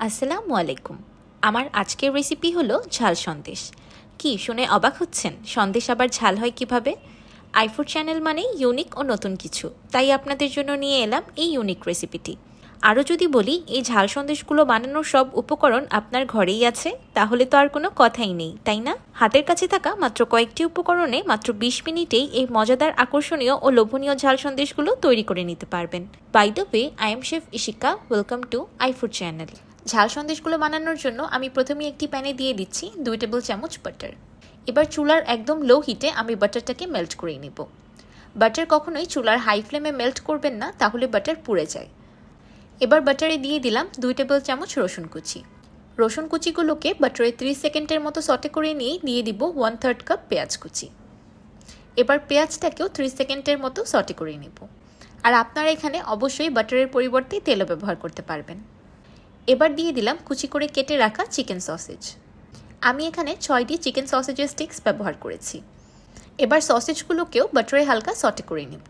আসসালামু আলাইকুম। আমার আজকের রেসিপি হলো ঝাল সন্দেশ। কি শুনে অবাক হচ্ছেন? সন্দেশ আবার ঝাল হয় কিভাবে? আইফুড চ্যানেল মানেই ইউনিক ও নতুন কিছু, তাই আপনাদের জন্য নিয়ে এলাম এই ইউনিক রেসিপিটি। আরও যদি বলি, এই ঝাল সন্দেশগুলো বানানোর সব উপকরণ আপনার ঘরেই আছে, তাহলে তো আর কোনো কথাই নেই, তাই না? হাতের কাছে থাকা মাত্র কয়েকটি উপকরণে মাত্র 20 মিনিটেই এই মজাদার, আকর্ষণীয় ও লোভনীয় ঝাল সন্দেশগুলো তৈরি করে নিতে পারবেন। By the way, I am chef Ishika. Welcome to iFood channel. ঝাল সন্দেশগুলো বানানোর জন্য আমি প্রথমেই একটি প্যানে দিয়ে দিচ্ছি 2 টেবিল চামচ বাটার। এবার চুলার একদম লো হিটে আমি বাটারটাকে মেল্ট করে নেব। বাটার কখনোই চুলার হাই ফ্লেমে মেল্ট করবেন না, তাহলে বাটার পুড়ে যায়। এবার বাটারে দিয়ে দিলাম 2 টেবিল চামচ রসুন কুচি। রসুন কুচিগুলোকে বাটারে 30 সেকেন্ডের মতো সটে করে নিয়ে দিয়ে দিব 1/3 কাপ পেঁয়াজ কুচি। এবার পেঁয়াজটাকেও 30 সেকেন্ডের মতো সটে করে নেব। আর আপনারা এখানে অবশ্যই বাটারের পরিবর্তে তেলও ব্যবহার করতে পারবেন। এবার দিয়ে দিলাম কুচি করে কেটে রাখা চিকেন সসেজ। আমি এখানে 6টি চিকেন সসেজের স্টিক্স ব্যবহার করেছি। এবার সসেজগুলোকেও বাটারে হালকা সটে করে নেব।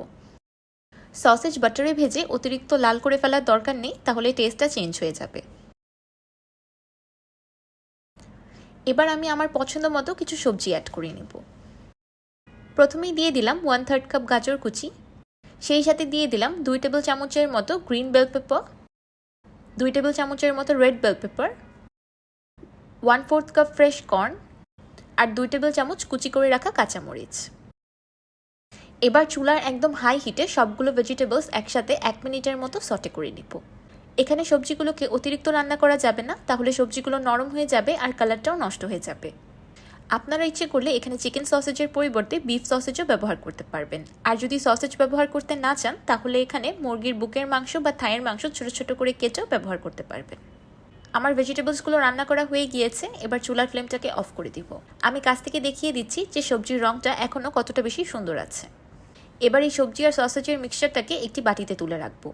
সসেজ বাটারে ভেজে অতিরিক্ত লাল করে ফেলার দরকার নেই, তাহলে টেস্টটা চেঞ্জ হয়ে যাবে। এবার আমি আমার পছন্দ মতো কিছু সবজি অ্যাড করে নেব। প্রথমেই দিয়ে দিলাম 1/3 কাপ গাজর কুচি। সেই সাথে দিয়ে দিলাম 2 টেবিল চামচের মতো গ্রিন বেল পেপার, 2 টেবিল চামচের মতো red bell pepper, 1/4 cup fresh corn আর 2 টেবিল চামচ কুচি করে রাখা কাঁচামরিচ। এবার চুলার একদম হাই হিটে সবগুলো ভেজিটেবলস একসাথে 1 মিনিটের মতো সটে করে নিব। এখানে সবজিগুলোকে অতিরিক্ত রান্না করা যাবে না, তাহলে সবজিগুলো নরম হয়ে যাবে আর কালারটাও নষ্ট হয়ে যাবে। আপনারা ইচ্ছে করলে এখানে চিকেন সসেজের পরিবর্তে বিফ সসেজও ব্যবহার করতে পারবেন। আর যদি সসেজ ব্যবহার করতে না চান, তাহলে এখানে মুরগির বুকের মাংস বা থাইয়ের মাংস ছোট ছোট করে কেটেও ব্যবহার করতে পারবেন। আমার ভেজিটেবলসগুলো রান্না করা হয়ে গিয়েছে। এবার চুলার ফ্লেমটাকে অফ করে দিব। আমি কাছ থেকে দেখিয়ে দিচ্ছি যে সবজির রঙটা এখনও কতটা বেশি সুন্দর আছে। এবার এই সবজি আর সসেজের মিক্সচারটাকে একটি বাটিতে তুলে রাখবো।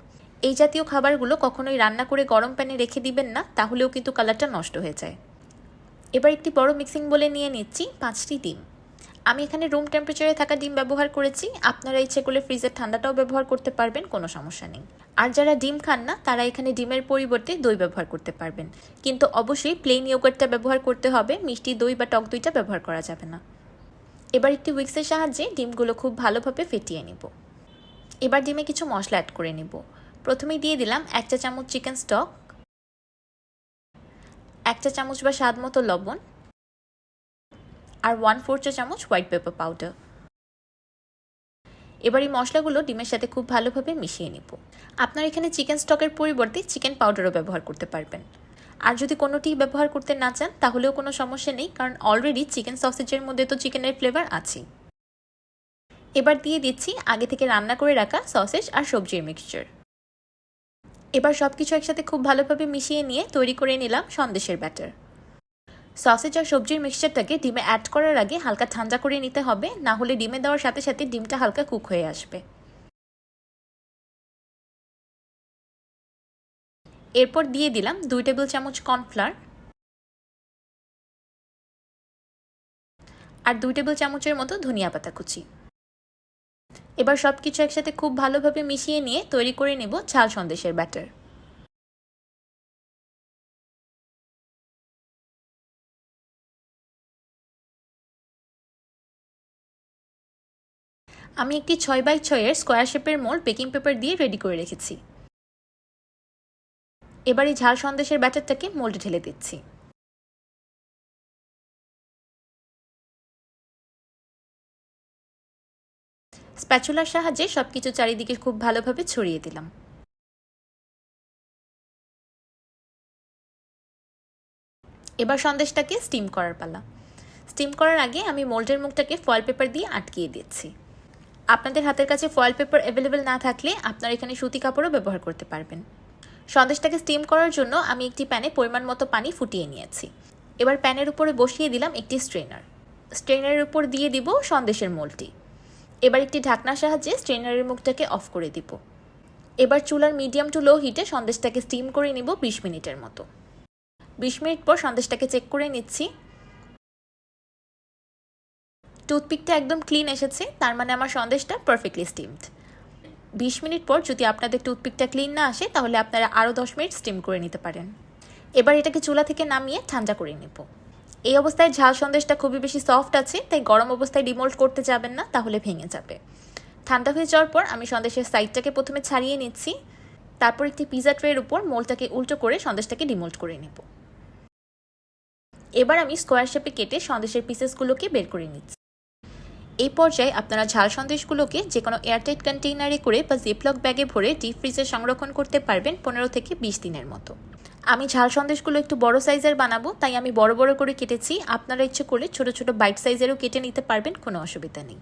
এই জাতীয় খাবারগুলো কখনোই রান্না করে গরম প্যানে রেখে দিবেন না, তাহলেও কিন্তু কালারটা নষ্ট হয়ে যায়। এবার একটি বড় মিক্সিং বলে নিয়ে নিচ্ছি 5টি ডিম। আমি এখানে রুম টেম্পারেচারে থাকা ডিম ব্যবহার করেছি। আপনারা ইচ্ছে করলে ফ্রিজের ঠান্ডাটাও ব্যবহার করতে পারবেন, কোনো সমস্যা নেই। আর যারা ডিম খান না, তারা এখানে ডিমের পরিবর্তে দই ব্যবহার করতে পারবেন, কিন্তু অবশ্যই প্লেন ইয়োগার্টটা ব্যবহার করতে হবে, মিষ্টি দই বা টক দইটা ব্যবহার করা যাবে না। এবার একটি উইক্সের সাহায্যে ডিমগুলো খুব ভালোভাবে ফেটিয়ে নিব। এবার ডিমে কিছু মশলা অ্যাড করে নিব। প্রথমেই দিয়ে দিলাম 1 চা চামচ চিকেন স্টক, 1 চা চামচ বা স্বাদ মতো লবণ আর 1/4 চা চামচ হোয়াইট পেপার পাউডার। এবার এই মশলাগুলো ডিমের সাথে খুব ভালোভাবে মিশিয়ে নিব। আপনার এখানে চিকেন স্টকের পরিবর্তে চিকেন পাউডারও ব্যবহার করতে পারবেন। আর যদি কোনোটি ব্যবহার করতে না চান, তাহলেও কোনো সমস্যা নেই, কারণ অলরেডি চিকেন সসেজের মধ্যে তো চিকেনের ফ্লেভার আছেই। এবার দিয়ে দিচ্ছি আগে থেকে রান্না করে রাখা সসেজ আর সবজির মিক্সচার। এবার সব কিছু একসাথে খুব ভালোভাবে মিশিয়ে নিয়ে তৈরি করে নিলাম সন্দেশের ব্যাটার। সসেজ আর সবজির মিক্সচারটাকে ডিমে অ্যাড করার আগে হালকা ঠান্ডা করে নিতে হবে, না হলে ডিমে দেওয়ার সাথে সাথে ডিমটা হালকা কুক হয়ে আসবে। এরপর দিয়ে দিলাম 2 টেবিল চামচ কর্নফ্লাওয়ার আর 2 টেবিল চামচের মতো ধনিয়া পাতা কুচি। এবার সব কিছু একসাথে খুব ভালোভাবে মিশিয়ে নিয়ে তৈরি করে নেব ঝাল সন্দেশের ব্যাটার। আমি একটি 6x6 স্কোয়ার শেপের মোল্ড বেকিং পেপার দিয়ে রেডি করে রেখেছি। এবার এই ঝাল সন্দেশের ব্যাটারটাকে মোল্ডে ঢেলে দিচ্ছি। স্প্যাচুলার সাহায্যে সবকিছু চারিদিকে খুব ভালোভাবে ছড়িয়ে দিলাম। এবার সন্দেশটাকে স্টিম করার পালা। স্টিম করার আগে আমি মোল্ডের মুখটাকে ফয়েল পেপার দিয়ে আটকিয়ে দিচ্ছি। আপনাদের হাতের কাছে ফয়েল পেপার অ্যাভেলেবেল না থাকলে আপনারা এখানে সুতি কাপড়ও ব্যবহার করতে পারবেন। সন্দেশটাকে স্টিম করার জন্য আমি একটি প্যানে পরিমাণ মতো পানি ফুটিয়ে নিয়েছি। এবার প্যানের উপরে বসিয়ে দিলাম একটি স্ট্রেনার। স্ট্রেনারের উপর দিয়ে দিব সন্দেশের মোল্ডটি। এবার একটি ঢাকনার সাহায্যে স্ট্রেনারের মুখটাকে অফ করে দিব। এবার চুলার মিডিয়াম টু লো হিটে সন্দেশটাকে স্টিম করে নিব 20 মিনিটের মতো। 20 মিনিট পর সন্দেশটাকে চেক করে নিচ্ছি। টুথপিকটা একদম ক্লিন এসেছে, তার মানে আমার সন্দেশটা পারফেক্টলি স্টিমড। 20 মিনিট পর যদি আপনাদের টুথপিকটা ক্লিন না আসে, তাহলে আপনারা আরও 10 মিনিট স্টিম করে নিতে পারেন। এবার এটাকে চুলা থেকে নামিয়ে ঠান্ডা করে নেব। এই অবস্থায় ঝাল সন্দেশটা খুবই বেশি সফট আছে, তাই গরম অবস্থায় ডিমোল্ড করতে যাবেন না, তাহলে ভেঙে যাবে। ঠান্ডা হয়ে যাওয়ার পর আমি সন্দেশের সাইডটাকে প্রথমে ছাড়িয়ে নিচ্ছি, তারপর একটি পিজা ট্রের উপর মোলটাকে উল্টো করে সন্দেশটাকে ডিমোল্ড করে নেব। এবার আমি স্কোয়ার শেপে কেটে সন্দেশের পিসেসগুলোকে বের করে নিচ্ছি। এই পর্যায়ে আপনারা ঝাল সন্দেশগুলোকে যে কোনো এয়ারটাইট কন্টেইনারে করে বা জিপলক ব্যাগে ভরে ডিপ ফ্রিজে সংরক্ষণ করতে পারবেন 15 থেকে 20 দিনের মতো। আমি ঝাল সন্দেশগুলো একটু বড় সাইজের বানাবো, তাই আমি বড় বড় করে কেটেছি। আপনারা ইচ্ছে করলে ছোট ছোট বাইট সাইজেরও কেটে নিতে পারবেন, কোনো অসুবিধা নেই।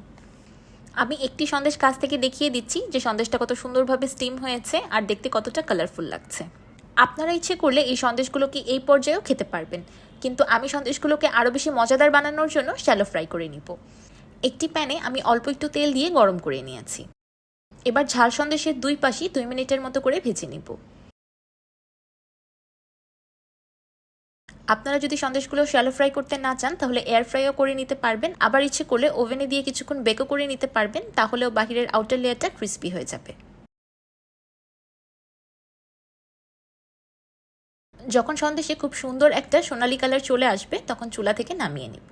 আমি একটি সন্দেশ কাছ থেকে দেখিয়ে দিচ্ছি যে সন্দেশটা কত সুন্দরভাবে স্টিম হয়েছে আর দেখতে কতটা কালারফুল লাগছে। আপনারা ইচ্ছে করলে এই সন্দেশগুলোকে এই পর্যায়েও খেতে পারবেন, কিন্তু আমি সন্দেশগুলোকে আরও বেশি মজাদার বানানোর জন্য শ্যালো ফ্রাই করে নিব। একটি প্যানে আমি অল্প একটু তেল দিয়ে গরম করে নিয়েছি। এবার ঝাল সন্দেশের দুই পাশই 2 মিনিটের মতো করে ভেজে নিব। আপনারা যদি সন্দেশগুলো শ্যালো ফ্রাই করতে না চান তাহলে এয়ার ফ্রাইও করে নিতে পারবেন, আবার ইচ্ছে করলে ওভেনে দিয়ে কিছুক্ষণ বেকও করে নিতে পারবেন, তাহলেও বাহিরের আউটার লেয়ারটা ক্রিস্পি হয়ে যাবে। যখন সন্দেশে খুব সুন্দর একটা সোনালি কালার চলে আসবে তখন চুলা থেকে নামিয়ে নিব।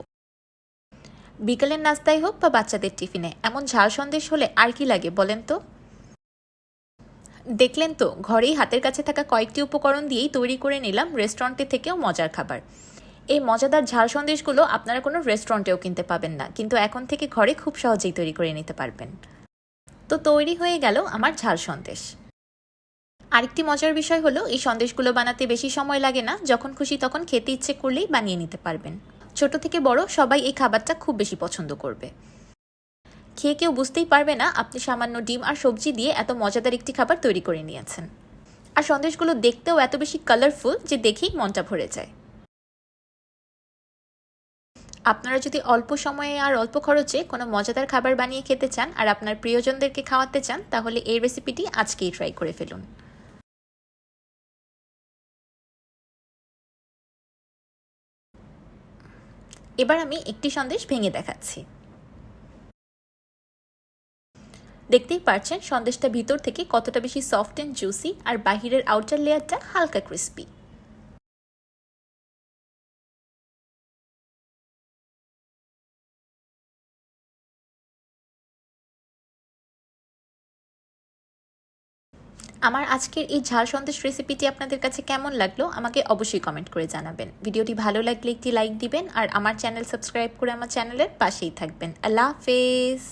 বিকালের নাস্তায় হোক বা বাচ্চাদের টিফিনে এমন ঝাল সন্দেশ হলে আর কি লাগে বলেন তো। দেখলেন তো, ঘরেই হাতের কাছে থাকা কয়েকটি উপকরণ দিয়েই তৈরি করে নিলাম রেস্টুরেন্টে থেকেও মজার খাবার। এই মজাদার ঝাল সন্দেশগুলো আপনারা কোনো রেস্টুরেন্টেও কিনতে পাবেন না, কিন্তু এখন থেকে ঘরে খুব সহজেই তৈরি করে নিতে পারবেন। তো তৈরি হয়ে গেল আমার ঝাল সন্দেশ। আরেকটি মজার বিষয় হলো এই সন্দেশগুলো বানাতে বেশি সময় লাগে না, যখন খুশি তখন খেতে ইচ্ছে করলেই বানিয়ে নিতে পারবেন। ছোট থেকে বড় সবাই এই খাবারটা খুব বেশি পছন্দ করবে। খেয়ে কেউ বুঝতেই পারবে না আপনি সামান্য ডিম আর সবজি দিয়ে এত মজাদার একটি খাবার তৈরি করে নিয়েছেন। আর সন্দেশগুলো দেখতেও এত বেশি কালারফুল যে দেখেই মনটা ভরে যায়। আপনারা যদি অল্প সময়ে আর অল্প খরচে কোনো মজাদার খাবার বানিয়ে খেতে চান আর আপনার প্রিয়জনদেরকে খাওয়াতে চান, তাহলে এই রেসিপিটি আজকেই ট্রাই করে ফেলুন। এবার আমি একটি সন্দেশ ভেঙে দেখাচ্ছি। দেখতেই পাচ্ছেন সন্দেশটা ভিতর থেকে কতটা বেশি সফট অ্যান্ড জুসি আর বাহিরের আউটার লেয়ারটা হালকা ক্রিস্পি। আমার আজকের এই ঝাল সন্দেশ রেসিপিটি আপনাদের কাছে কেমন লাগলো আমাকে অবশ্যই কমেন্ট করে জানাবেন। ভিডিওটি ভালো লাগলে একটি লাইক দিবেন আর আমার চ্যানেল সাবস্ক্রাইব করে আমার চ্যানেলের পাশেই থাকবেন। আল্লাহ হাফেজ।